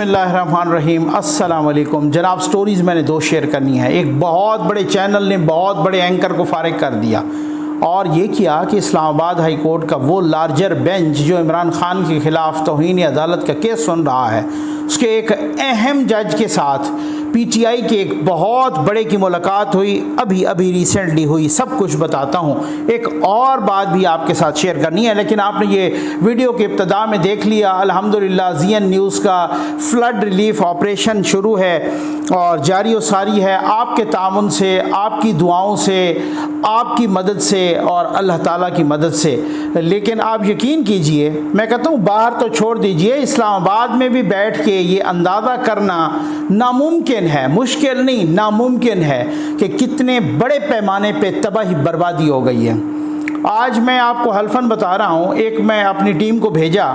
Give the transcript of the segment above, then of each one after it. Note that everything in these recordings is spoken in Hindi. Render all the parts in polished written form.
बिस्मिल्लाहिर्रहमानिर्रहीम अस्सलाम वालेकुम जनाब। स्टोरीज़ मैंने दो शेयर करनी है। एक बहुत बड़े चैनल ने बहुत बड़े एंकर को फारिग कर दिया और ये किया कि इस्लामाबाद हाई कोर्ट का वो लार्जर बेंच जो इमरान खान के ख़िलाफ़ तौहीन अदालत का केस सुन रहा है, उसके एक अहम जज के साथ पीटीआई के एक बहुत बड़े की मुलाकात हुई, अभी रिसेंटली हुई। सब कुछ बताता हूँ। एक और बात भी आपके साथ शेयर करनी है, लेकिन आपने ये वीडियो के इब्तदा में देख लिया। अल्हम्दुलिल्लाह ज़ीएन न्यूज़ का फ्लड रिलीफ ऑपरेशन शुरू है और जारी व सारी है आपके तामुन से, आपकी दुआओं से, आपकी मदद से और अल्लाह ताला की मदद से। लेकिन आप यकीन कीजिए, मैं कहता हूँ बाहर तो छोड़ दीजिए, इस्लामाबाद में भी बैठ के ये अंदाज़ा करना नामुमकिन है, मुश्किल नहीं नामुमकिन है कि कितने बड़े पैमाने पे तबाही बर्बादी हो गई है। आज मैं आपको हल्फन बता रहा हूँ। एक मैं अपनी टीम को भेजा,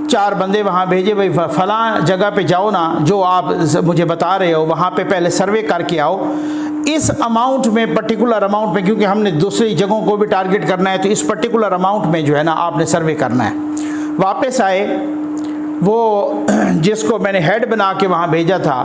4 बंदे वहाँ भेजे, भाई फ़लाँ जगह पे जाओ ना, जो आप मुझे बता रहे हो वहाँ पे पहले सर्वे करके आओ। इस अमाउंट में, पर्टिकुलर अमाउंट में, क्योंकि हमने दूसरी जगहों को भी टारगेट करना है, तो इस पर्टिकुलर अमाउंट में जो है ना आपने सर्वे करना है। वापस आए, वो जिसको मैंने हेड बना के वहाँ भेजा था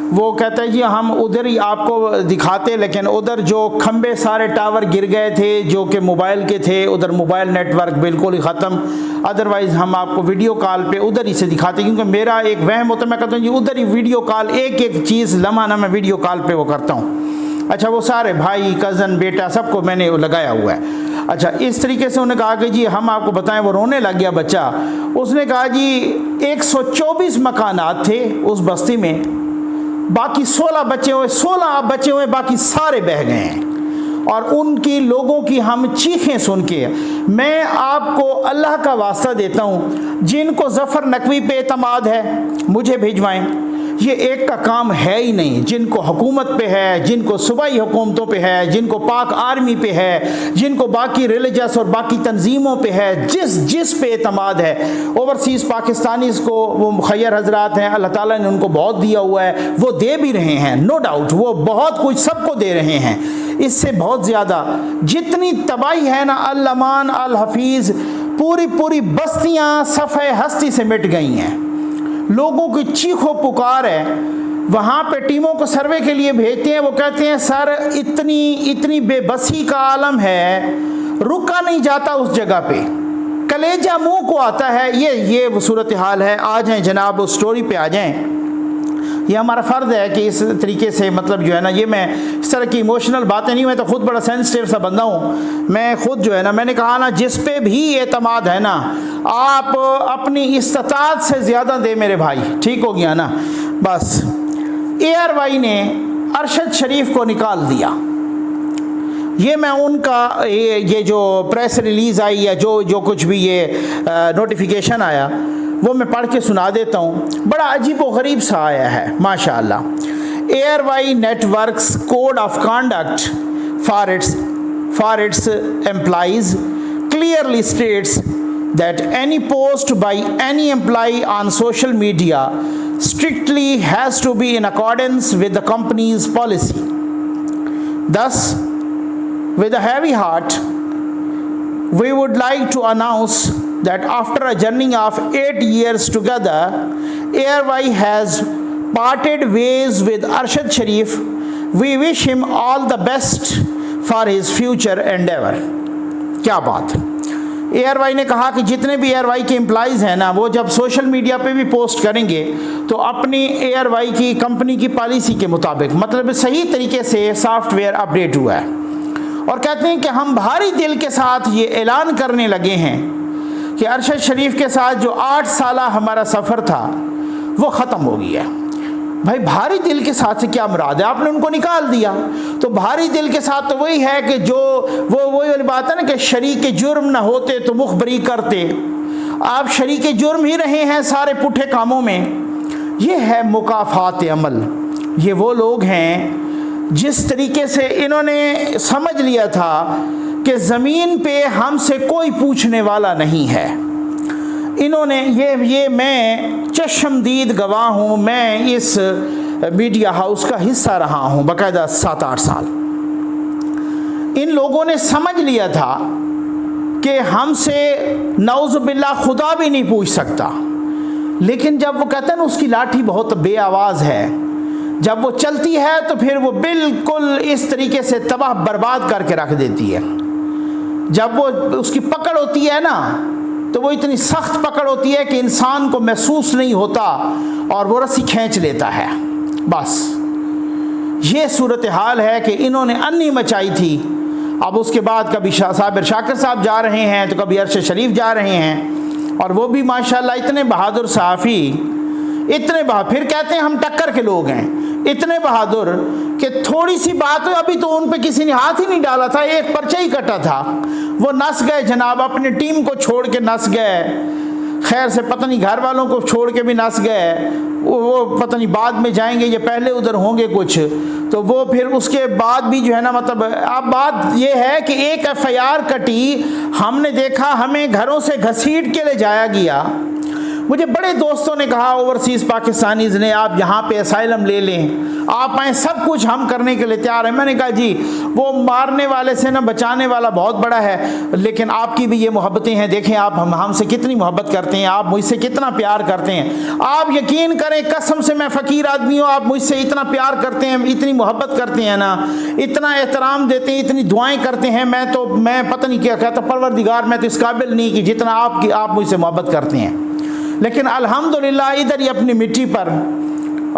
वो कहता है जी हम उधर ही आपको दिखाते, लेकिन उधर जो खंबे सारे टावर गिर गए थे जो कि मोबाइल के थे, उधर मोबाइल नेटवर्क बिल्कुल ही ख़त्म। अदरवाइज़ हम आपको वीडियो कॉल पे उधर ही से दिखाते, क्योंकि मेरा एक वहम होता है, मैं कहता हूँ जी उधर ही वीडियो कॉल, एक एक चीज़ लम्हा ना मैं वीडियो कॉल पे वो करता हूँ। अच्छा, वो सारे भाई, कज़न, बेटा सबको मैंने लगाया हुआ है। अच्छा, इस तरीके से उन्होंने कहा कि जी हम आपको बताएं। वो रोने लग गया बच्चा। उसने कहा जी 124 मकानात थे उस बस्ती में, बाकी 16 बचे हुए, 16 आप बचे हुए, बाकी सारे बह गए हैं। और उनकी लोगों की हम चीखें सुन के, मैं आपको अल्लाह का वास्ता देता हूँ, जिनको ज़फ़र नकवी पे एतमाद है मुझे भिजवाएं। ये एक का काम है ही नहीं। जिनको हुकूमत पे है, जिनको सूबाई हुकूमतों पे है, जिनको पाक आर्मी पे है, जिनको बाकी रिलीजियस और बाकी तंजीमों पे है, जिस पे एतमाद है, ओवरसीज़ पाकिस्तानीज़ को वो मुखैर हजरात हैं, अल्लाह ताला ने उनको बहुत दिया हुआ है, वो दे भी रहे हैं, नो डाउट, वो बहुत कुछ सबको दे रहे हैं। इससे बहुत ज़्यादा जितनी तबाही है ना, अल-अमान, अल-हफीज़, पूरी बस्तियाँ सफ़े हस्ती से मिट गई हैं। लोगों की चीखों पुकार है। वहाँ पे टीमों को सर्वे के लिए भेजते हैं, वो कहते हैं सर इतनी बेबसी का आलम है, रुका नहीं जाता उस जगह पे, कलेजा मुंह को आता है। ये सूरत हाल है। आ जाएं जनाब, उस स्टोरी पे आ जाएं। ये हमारा फ़र्ज़ है कि इस तरीके से, मतलब जो है ना, ये मैं इस तरह की इमोशनल बातें नहीं, मैं तो ख़ुद बड़ा सेंसिटिव सा बंदा हूँ। मैं ख़ुद जो है ना, मैंने कहा ना, जिस पे भी एतमाद है ना, आप अपनी इस्तात से ज़्यादा दे मेरे भाई, ठीक हो गया ना। बस ARY ने अरशद शरीफ को निकाल दिया। ये मैं उनका ये जो प्रेस रिलीज़ आई या जो कुछ भी ये नोटिफिकेशन आया वो मैं पढ़ के सुना देता हूँ। बड़ा अजीब व गरीब सा आया है माशाअल्लाह। ARY networks code of conduct for its employees clearly states that any post by any employee on social media strictly has to be in accordance with the company's policy. Thus, with a heavy heart, we would like to announce that after a journey of 8 years together, ARY has parted ways with Arshad Sharif. We wish him all the best for his future endeavor. क्या बात। ARY ने कहा कि जितने भी ARY के एम्प्लॉइज़ हैं ना, वो जब सोशल मीडिया पे भी पोस्ट करेंगे तो अपनी ARY की कंपनी की पॉलिसी के मुताबिक, मतलब सही तरीके से सॉफ्टवेयर अपडेट हुआ है। और कहते हैं कि हम भारी दिल के साथ ये ऐलान करने लगे हैं कि अरशद शरीफ के साथ जो 8 साल हमारा सफ़र था वो ख़त्म हो गया है। भाई भारी दिल के साथ से क्या मुराद है? आपने उनको निकाल दिया, तो भारी दिल के साथ तो वही है कि जो वही वाली बात है ना कि शरीक जुर्म ना होते तो मुखबरी करते। आप शरीक जुर्म ही रहे हैं सारे पुठे कामों में। ये है मुकाफात अमल। ये वो लोग हैं जिस तरीके से इन्होंने समझ लिया था कि ज़मीन पे हमसे कोई पूछने वाला नहीं है। इन्होंने ये मैं चश्मदीद गवाह हूँ, मैं इस मीडिया हाउस का हिस्सा रहा हूँ बाकायदा 7-8 साल। इन लोगों ने समझ लिया था कि हमसे नौज़ुबिल्लाह खुदा भी नहीं पूछ सकता। लेकिन जब वो कहते हैं ना उसकी लाठी बहुत बेआवाज़ है, जब वो चलती है तो फिर वो बिल्कुल इस तरीके से तबाह बर्बाद करके रख देती है। जब वो उसकी पकड़ होती है ना तो वो इतनी सख्त पकड़ होती है कि इंसान को महसूस नहीं होता और वो रस्सी खींच लेता है। बस ये सूरत हाल है कि इन्होंने अन्नी मचाई थी। अब उसके बाद कभी साबिर शाकिर साहब जा रहे हैं तो कभी अरशद शरीफ जा रहे हैं, और वो भी माशाल्लाह इतने बहादुर सहाफ़ी, इतने फिर कहते हैं हम टक्कर के लोग हैं, इतने बहादुर कि थोड़ी सी बात हो, अभी तो उन पे किसी ने हाथ ही नहीं डाला था, एक पर्चा ही कटा था, वो नस गए जनाब, अपनी टीम को छोड़ के नस गए। खैर से पता नहीं घर वालों को छोड़ के भी नस गए, वो पता नहीं बाद में जाएंगे या पहले उधर होंगे कुछ, तो वो फिर उसके बाद भी जो है ना, मतलब अब बात ये है कि एक FIR कटी, हमने देखा हमें घरों से घसीट के ले जाया गया। मुझे बड़े दोस्तों ने कहा ओवरसीज़ पाकिस्तानीज़ ने, आप यहाँ पे असाइलम ले लें, आप आएँ, सब कुछ हम करने के लिए तैयार हैं। मैंने कहा जी वो मारने वाले से ना बचाने वाला बहुत बड़ा है, लेकिन आपकी भी ये मोहब्बतें हैं, देखें आप हमसे कितनी मोहब्बत करते हैं, आप मुझसे कितना प्यार करते हैं। आप यकीन करें कसम से, मैं फ़कीर आदमी हूँ, आप मुझसे इतना प्यार करते हैं, इतनी मोहब्बत करते हैं ना, इतना एहतराम देते हैं, इतनी दुआएँ करते हैं, मैं पता नहीं क्या कहता, परवरदिगार मैं तो इस काबिल नहीं कि जितना आप मुझसे मोहब्बत करते हैं। लेकिन अल्हम्दुलिल्लाह इधर ही अपनी मिट्टी पर।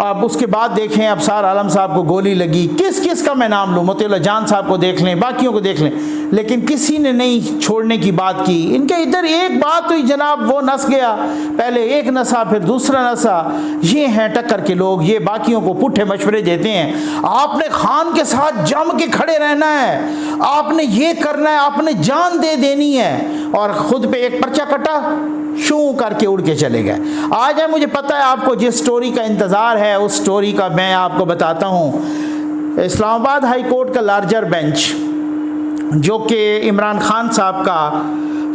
अब उसके बाद देखें अबसार आलम साहब को गोली लगी, किस किस का मैं नाम लूँ, मोतीउल्लाह जान साहब को देख लें, बाकियों को देख लें, लेकिन किसी ने नहीं छोड़ने की बात की। इनके इधर एक बात हुई जनाब, वो नस गया, पहले एक नसा फिर दूसरा नसा। ये हैं टक्कर के लोग, ये बाकियों को पुट्ठे मशवरे देते हैं। आपने खान के साथ जम के खड़े रहना है, आपने ये करना है, आपने जान दे देनी है, और ख़ुद पे एक पर्चा कटा, शू करके उड़ के चले गए। आज है, मुझे पता है आपको जिस स्टोरी का इंतज़ार है उस स्टोरी का मैं आपको बताता हूँ। इस्लामाबाद हाई कोर्ट का लार्जर बेंच जो कि इमरान खान साहब का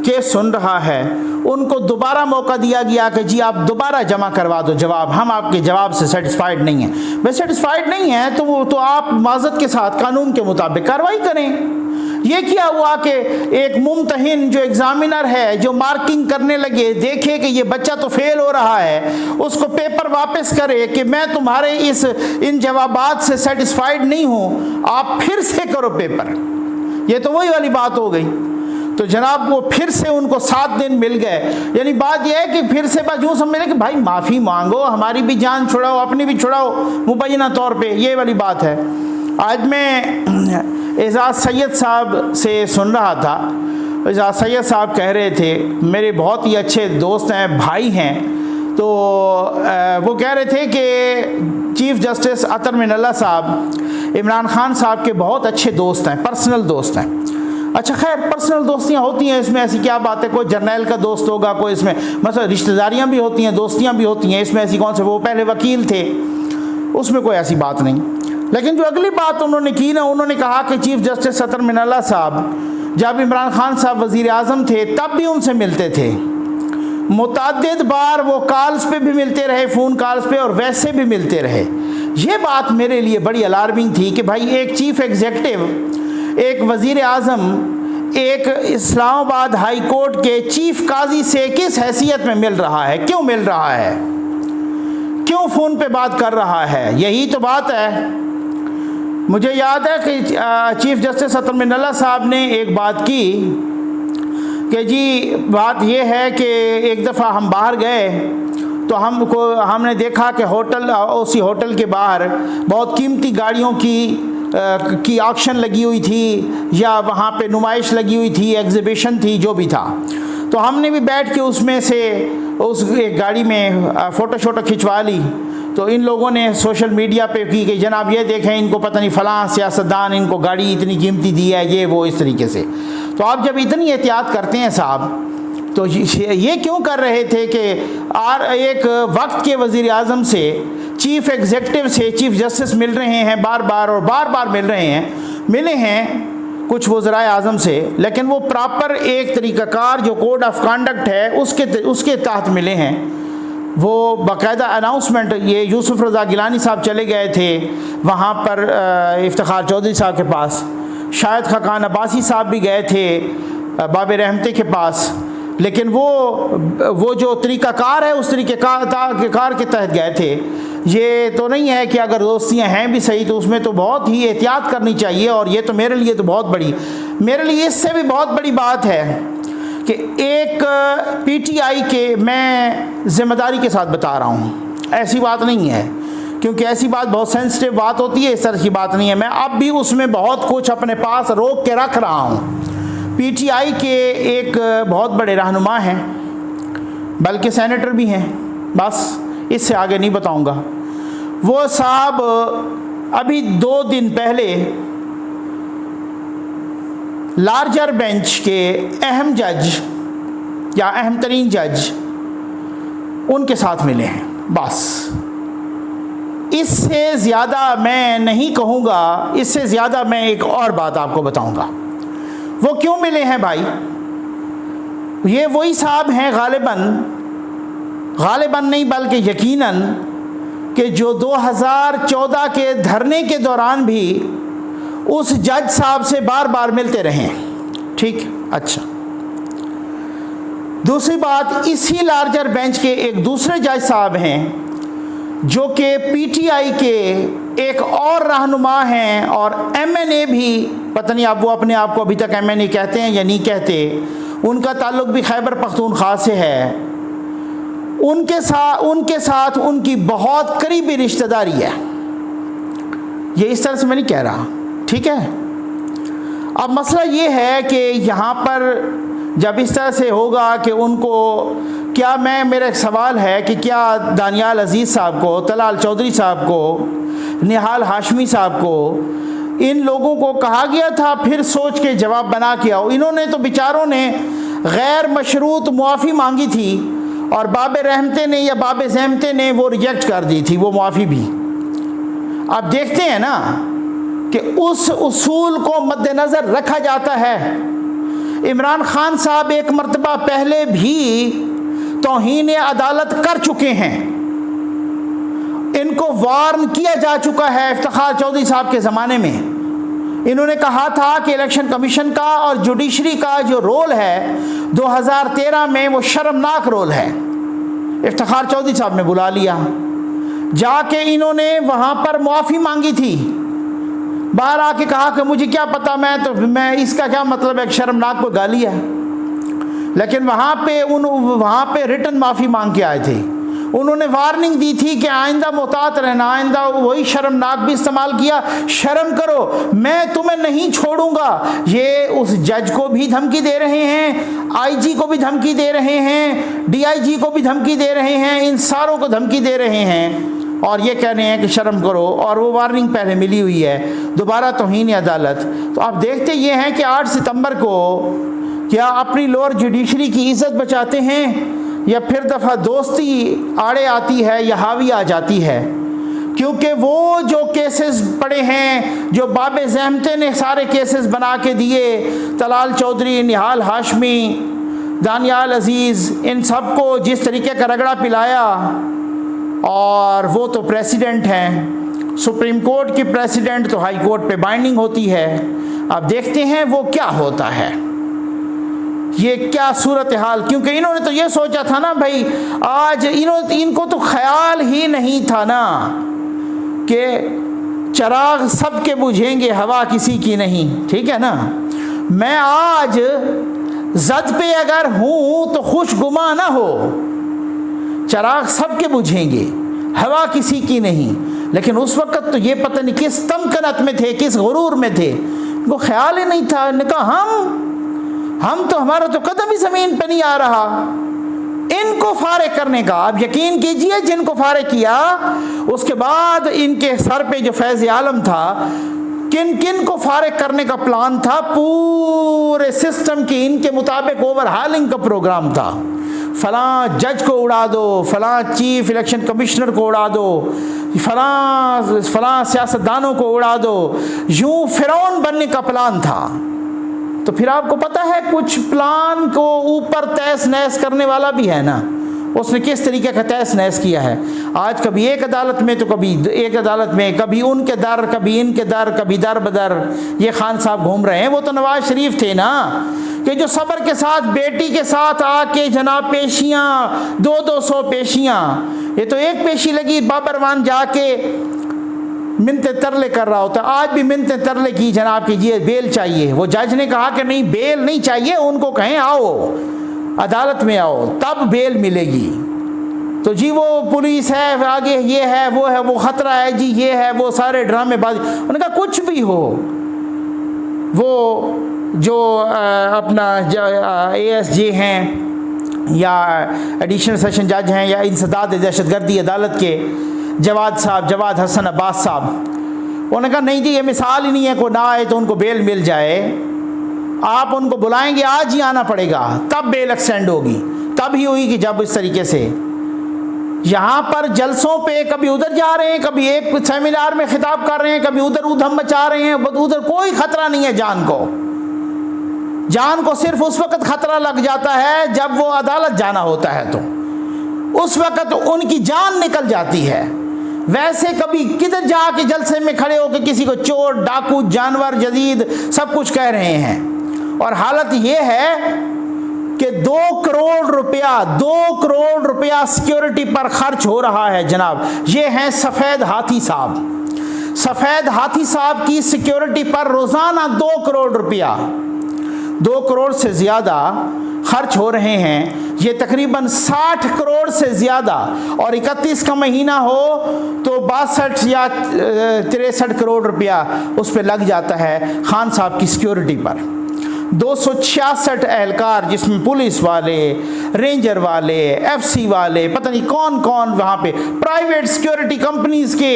केस सुन रहा है, उनको दोबारा मौका दिया गया कि जी आप दोबारा जमा करवा दो जवाब, हम आपके जवाब से सेटिस्फाइड नहीं हैं। वे सेटिस्फाइड नहीं हैं तो आप माज़रत के साथ कानून के मुताबिक कार्रवाई करें। ये क्या हुआ कि एक मुम्तहिन जो एग्जामिनर है, जो मार्किंग करने लगे, देखे कि ये बच्चा तो फेल हो रहा है, उसको पेपर वापस करे कि मैं तुम्हारे इन जवाबात से सेटिस्फाइड नहीं हूँ, आप फिर से करो पेपर। ये तो वही वाली बात हो गई। तो जनाब वो फिर से उनको 7 दिन मिल गए। यानी बात यह है कि फिर से बात यूँ समझ लें कि भाई माफ़ी मांगो, हमारी भी जान छुड़ाओ, अपनी भी छुड़ाओ मुबैना तौर पे, ये वाली बात है। आज मैं एजाज़ सैयद साहब से सुन रहा था, एजाज़ सैयद साहब कह रहे थे, मेरे बहुत ही अच्छे दोस्त हैं, भाई हैं, तो वो कह रहे थे कि चीफ़ जस्टिस अतर मिनल्ला साहब इमरान खान साहब के बहुत अच्छे दोस्त हैं, पर्सनल दोस्त हैं। अच्छा खैर पर्सनल दोस्तियाँ होती हैं, इसमें ऐसी क्या बात है, कोई जर्नैल का दोस्त होगा, कोई इसमें मतलब रिश्तेदारियाँ भी होती हैं, दोस्तियाँ भी होती हैं, इसमें ऐसी कौन से, वो पहले वकील थे, उसमें कोई ऐसी बात नहीं। लेकिन जो अगली बात उन्होंने की ना, उन्होंने कहा कि चीफ़ जस्टिस अतर मिनल्ला साहब जब इमरान खान साहब वज़ीर आज़म थे तब भी उनसे मिलते थे, मुतअद्दिद बार वो कॉल्स पे भी मिलते रहे, फ़ोन कॉल्स पे, और वैसे भी मिलते रहे। ये बात मेरे लिए बड़ी अलार्मिंग थी कि भाई एक चीफ़ एग्जेक्टिव, एक वज़ीर आज़म, एक इस्लामाबाद हाई कोर्ट के चीफ़ काजी से किस हैसियत में मिल रहा है, क्यों मिल रहा है, क्यों फ़ोन पे बात कर रहा है, यही तो बात है। मुझे याद है कि चीफ़ जस्टिस अतर मिनल्ला साहब ने एक बात की कि जी बात यह है कि एक दफ़ा हम बाहर गए तो हमने देखा कि उसी होटल के बाहर बहुत कीमती गाड़ियों की ऑक्शन लगी हुई थी, या वहाँ पे नुमाइश लगी हुई थी, एग्ज़िबिशन थी, जो भी था। तो हमने भी बैठ के उसमें से उस एक गाड़ी में फ़ोटो शोटो खिंचवा ली। तो इन लोगों ने सोशल मीडिया पे की कि जनाब ये देखें, इनको पता नहीं फ़लाँ सियासतदान इनको गाड़ी इतनी कीमती दी है, ये वो इस तरीके से। तो आप जब इतनी एहतियात करते हैं साहब, तो ये क्यों कर रहे थे कि एक वक्त के वज़ीर आज़म से, चीफ़ एग्जेक्टिव से चीफ़ जस्टिस मिल रहे हैं बार बार मिल रहे हैं, मिले हैं कुछ वज़राए आज़म से, लेकिन वो प्रॉपर एक तरीक़ाकार जो कोड ऑफ कंडक्ट है उसके तहत मिले हैं। वो बाकायदा अनाउंसमेंट, ये यूसुफ रज़ा गिलानी साहब चले गए थे वहाँ पर इफ्तिखार चौधरी साहब के पास, शायद खाकान अब्बासी साहब भी गए थे बाब रहमते के पास, लेकिन वो जो तरीक़ाकार है उस तरीक़ाकार के तहत गए थे। ये तो नहीं है कि अगर दोस्तियां हैं भी सही तो उसमें तो बहुत ही एहतियात करनी चाहिए। और ये तो मेरे लिए तो बहुत बड़ी, मेरे लिए इससे भी बहुत बड़ी बात है कि एक पीटीआई के, मैं ज़िम्मेदारी के साथ बता रहा हूँ, ऐसी बात नहीं है, क्योंकि ऐसी बात बहुत सेंसिटिव बात होती है, इस तरह की बात नहीं है। मैं अब भी उसमें बहुत कुछ अपने पास रोक के रख रहा हूँ। पीटीआई के एक बहुत बड़े रहनुमा हैं, बल्कि सेनेटर भी हैं, बस इससे आगे नहीं बताऊँगा। वो साहब अभी 2 दिन पहले लार्जर बेंच के अहम जज या अहम तरीन जज उनके साथ मिले हैं, बस। इससे ज़्यादा मैं नहीं कहूँगा। इससे ज़्यादा मैं एक और बात आपको बताऊँगा। वो क्यों मिले हैं भाई? ये वही साहब हैं गालिबन नहीं बल्कि यकीनन, कि जो 2014 के धरने के दौरान भी उस जज साहब से बार बार मिलते रहे। ठीक, अच्छा। दूसरी बात, इसी लार्जर बेंच के एक दूसरे जज साहब हैं जो कि पीटीआई के एक और रहनुमा हैं और एमएनए भी, पता नहीं आप वो अपने आप को अभी तक एमएनए कहते हैं या नहीं कहते, उनका ताल्लुक़ भी खैबर पख्तूनख्वा से है। उनके साथ उनकी बहुत करीबी रिश्तेदारी है। ये इस तरह से मैं नहीं कह रहा, ठीक है। अब मसला ये है कि यहाँ पर जब इस तरह से होगा कि उनको, क्या मेरा एक सवाल है कि क्या दानियाल अजीज़ साहब को, तलाल चौधरी साहब को, निहाल हाशमी साहब को, इन लोगों को कहा गया था फिर सोच के जवाब बना के आओ? इन्होंने तो बेचारों ने गैर मशरूत मुआफ़ी मांगी थी और बाब रहमते ने या बाब ज़हमते ने वो रिजेक्ट कर दी थी, वो मुआफ़ी भी। अब देखते हैं ना कि उस उसूल को मद्देनज़र रखा जाता है। इमरान खान साहब एक मरतबा पहले भी तौहीन अदालत कर चुके हैं, इनको वार्न किया जा चुका है। इफ्तिखार चौधरी साहब के ज़माने में इन्होंने कहा था कि इलेक्शन कमीशन का और जुडिशरी का जो रोल है 2013 में वो शर्मनाक रोल है। इफ्तिखार चौधरी साहब ने बुला लिया, जाके इन्होंने वहाँ पर मुआफ़ी मांगी थी। बाहर आके कहा कि मुझे क्या पता, मैं इसका क्या मतलब है, शर्मनाक को गाली है। लेकिन वहाँ पे रिटन माफ़ी मांग के आए थे। उन्होंने वार्निंग दी थी कि आइंदा मुहतात रहना, आइंदा वही शर्मनाक भी इस्तेमाल किया, शर्म करो, मैं तुम्हें नहीं छोड़ूंगा। ये उस जज को भी धमकी दे रहे हैं, आईजी को भी धमकी दे रहे हैं, डीआईजी को भी धमकी दे रहे हैं, इन सारों को धमकी दे रहे हैं और ये कह रहे हैं कि शर्म करो। और वो वार्निंग पहले मिली हुई है, दोबारा तौहीन अदालत। तो आप देखते ये हैं कि 8 सितंबर को क्या अपनी लोअर जुडिशरी की इज़्ज़त बचाते हैं या फिर दफ़ा दोस्ती आड़े आती है या हावी आ जाती है। क्योंकि वो जो केसेस पड़े हैं, जो बाब ज़हमते ने सारे केसेस बना के दिए, तलाल चौधरी, निहाल हाशमी, दानियाल अजीज़, इन सब को जिस तरीके का रगड़ा पिलाया, और वो तो प्रेसिडेंट हैं, सुप्रीम कोर्ट की प्रेसिडेंट तो हाई कोर्ट पे बाइंडिंग होती है। अब देखते हैं वो क्या होता है, ये क्या सूरत हाल। क्योंकि इन्होंने तो ये सोचा था ना भाई, आज इनको तो ख्याल ही नहीं था ना कि चिराग सबके बुझेंगे, हवा किसी की नहीं, ठीक है ना। मैं आज जद पे अगर हूँ तो खुशगुमा ना हो, चिराग सबके बुझेंगे, हवा किसी की नहीं। लेकिन उस वक़्त तो ये पता नहीं किस तमकनत में थे, किस गुरूर में थे, वो ख्याल ही नहीं था। इन्होंने कहा हम तो, हमारा तो कदम ही ज़मीन पे नहीं आ रहा इनको फारे करने का। आप यकीन कीजिए, जिनको फारे किया उसके बाद इनके सर पे जो फैज़ आलम था, किन किन को फारे करने का प्लान था, पूरे सिस्टम की इनके मुताबिक ओवरहालिंग का प्रोग्राम था। फ़लाँ जज को उड़ा दो, फ़लाँ चीफ इलेक्शन कमिश्नर को उड़ा दो, फ़लाँ सियासतदानों को उड़ा दो, यूँ फ़िरौन बनने का प्लान था। तो फिर आपको पता है कुछ प्लान को ऊपर तहस नहस करने वाला भी है ना, उसने किस तरीके का तहस नहस किया है। आज कभी एक अदालत में तो कभी एक अदालत में, कभी उनके दर कभी इनके दर, कभी दर बदर ये खान साहब घूम रहे हैं। वो तो नवाज शरीफ थे ना कि जो सब्र के साथ बेटी के साथ आके जनाब पेशियाँ 200 पेशियाँ, ये तो एक पेशी लगी बाबरवान जाके मिन्नते तरले कर रहा होता। आज भी मिन्नते तरले की जनाब कीजिए बेल चाहिए। वो जज ने कहा कि नहीं बेल नहीं चाहिए, उनको कहें आओ अदालत में आओ तब बेल मिलेगी। तो जी वो पुलिस है, आगे ये है वो है, वो ख़तरा है जी, ये है वो, सारे ड्रामेबाजी। उन्होंने कहा कुछ भी हो, वो जो अपना ASJ हैं या एडिशनल सेशन जज हैं या इंसदाद दहशतगर्दी अदालत के जवाद हसन अब्बास साहब, उन्होंने कहा नहीं जी ये मिसाल ही नहीं है, कोई ना आए तो उनको बेल मिल जाए। आप उनको बुलाएंगे, आज ही आना पड़ेगा, तब बेल एक्सटेंड होगी। तब ही हुई कि जब इस तरीके से यहाँ पर जलसों पे कभी उधर जा रहे हैं, कभी एक सेमिनार में खिताब कर रहे हैं, कभी उधर ऊधम मचा रहे हैं। उधर कोई खतरा नहीं है जान को सिर्फ उस वक्त खतरा लग जाता है जब वो अदालत जाना होता है, तो उस वक्त उनकी जान निकल जाती है। वैसे कभी किधर जाके जलसे में खड़े होकर किसी को चोर डाकू जानवर जदीद सब कुछ कह रहे हैं। और हालत ये है कि 2 करोड़ रुपया सिक्योरिटी पर खर्च हो रहा है जनाब। ये हैं सफ़ेद हाथी साहब। सफ़ेद हाथी साहब की सिक्योरिटी पर रोज़ाना 2 करोड़ रुपया, 2 करोड़ से ज़्यादा खर्च हो रहे हैं। ये तकरीबन 60 करोड़ से ज़्यादा, और 31 का महीना हो तो 62 या 63 करोड़ रुपया उस पर लग जाता है खान साहब की सिक्योरिटी पर। 266 एहलकार, जिसमें पुलिस वाले, रेंजर वाले, FC वाले, पता नहीं कौन कौन वहाँ पे प्राइवेट सिक्योरिटी कंपनीज के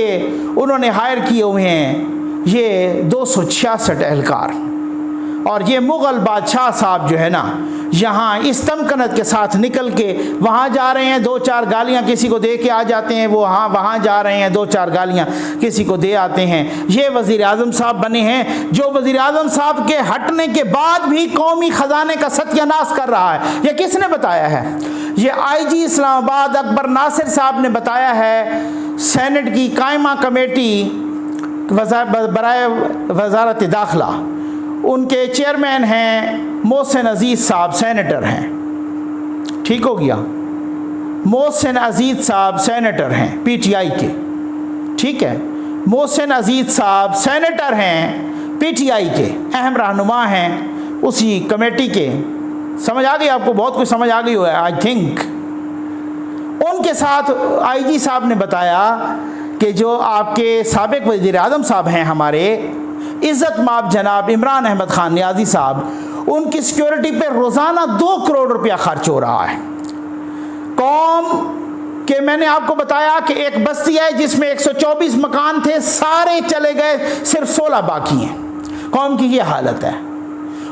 उन्होंने हायर किए हुए हैं। ये 266 एहलकार। और ये मुग़ल बादशाह साहब जो है ना, यहाँ इस तमकनत के साथ निकल के वहाँ जा रहे हैं, 2-4 गालियाँ किसी को दे के आ जाते हैं। वो हाँ वहाँ जा रहे हैं, 2-4 गालियाँ किसी को दे आते हैं। ये वज़ीर आज़म साहब बने हैं जो वज़ीर आज़म साहब के हटने के बाद भी कौमी ख़जाने का सत्यानाश कर रहा है। ये किसने बताया है? ये IG इस्लामाबाद अकबर नासिर साहब ने बताया है। सेनेट की कायमा कमेटी बराए वज़ारत दाखिला, उनके चेयरमैन हैं मोहसिन अजीज़ साहब, सेनेटर हैं। ठीक हो गया, मोहसिन अजीज़ साहब सेनेटर हैं PTI के। ठीक है, मोहसिन अजीज़ साहब सेनेटर हैं PTI के, अहम रहनुमा हैं उसी कमेटी के। समझ आ गई आपको? बहुत कुछ समझ आ गई हो आई थिंक। उनके साथ IG साहब ने बताया कि जो आपके साबिक़ वज़ीर आज़म साहब हैं हमारे इज़्ज़त माब जनाब इमरान अहमद खान नियाज़ी साहब, उनकी सिक्योरिटी पे रोज़ाना 2 करोड़ रुपया खर्च हो रहा है। कौम के मैंने आपको बताया कि एक बस्ती है जिसमें 124 मकान थे, सारे चले गए, सिर्फ 16 बाकी हैं। कौम की ये हालत है।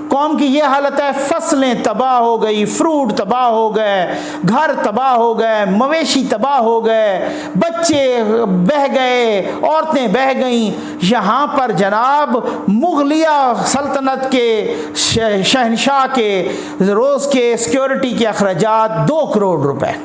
कौम की ये हालत है। फसलें तबाह हो गई, फ्रूट तबाह हो गए, घर तबाह हो गए, मवेशी तबाह हो गए, बच्चे बह गए, औरतें बह गईं। यहाँ पर जनाब मुग़लिया सल्तनत के शहनशाह के रोज़ के सिक्योरिटी के अखराजात 2 करोड़ रुपए।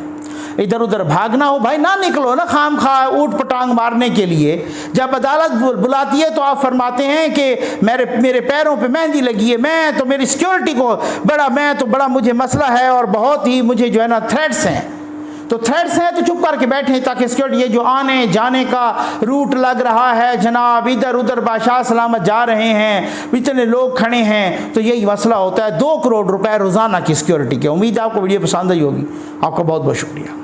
इधर उधर भागना हो भाई ना निकलो ना खाम खा ऊट पटांग मारने के लिए। जब अदालत बुलाती है तो आप फरमाते हैं कि मेरे पैरों पे मेहंदी लगी है, मैं तो मेरी सिक्योरिटी को बड़ा मुझे मसला है और बहुत ही मुझे जो है ना थ्रेट्स हैं। तो थ्रेट्स हैं तो चुप करके बैठे ताकि सिक्योरिटी, ये जो आने जाने का रूट लग रहा है जनाब, इधर उधर बादशाह सलामत जा रहे हैं, इतने लोग खड़े हैं, तो यही मसला होता है। 2 करोड़ रुपए रोज़ाना की सिक्योरिटी के। उम्मीद है आपको वीडियो पसंद आई होगी। आपका बहुत बहुत शुक्रिया।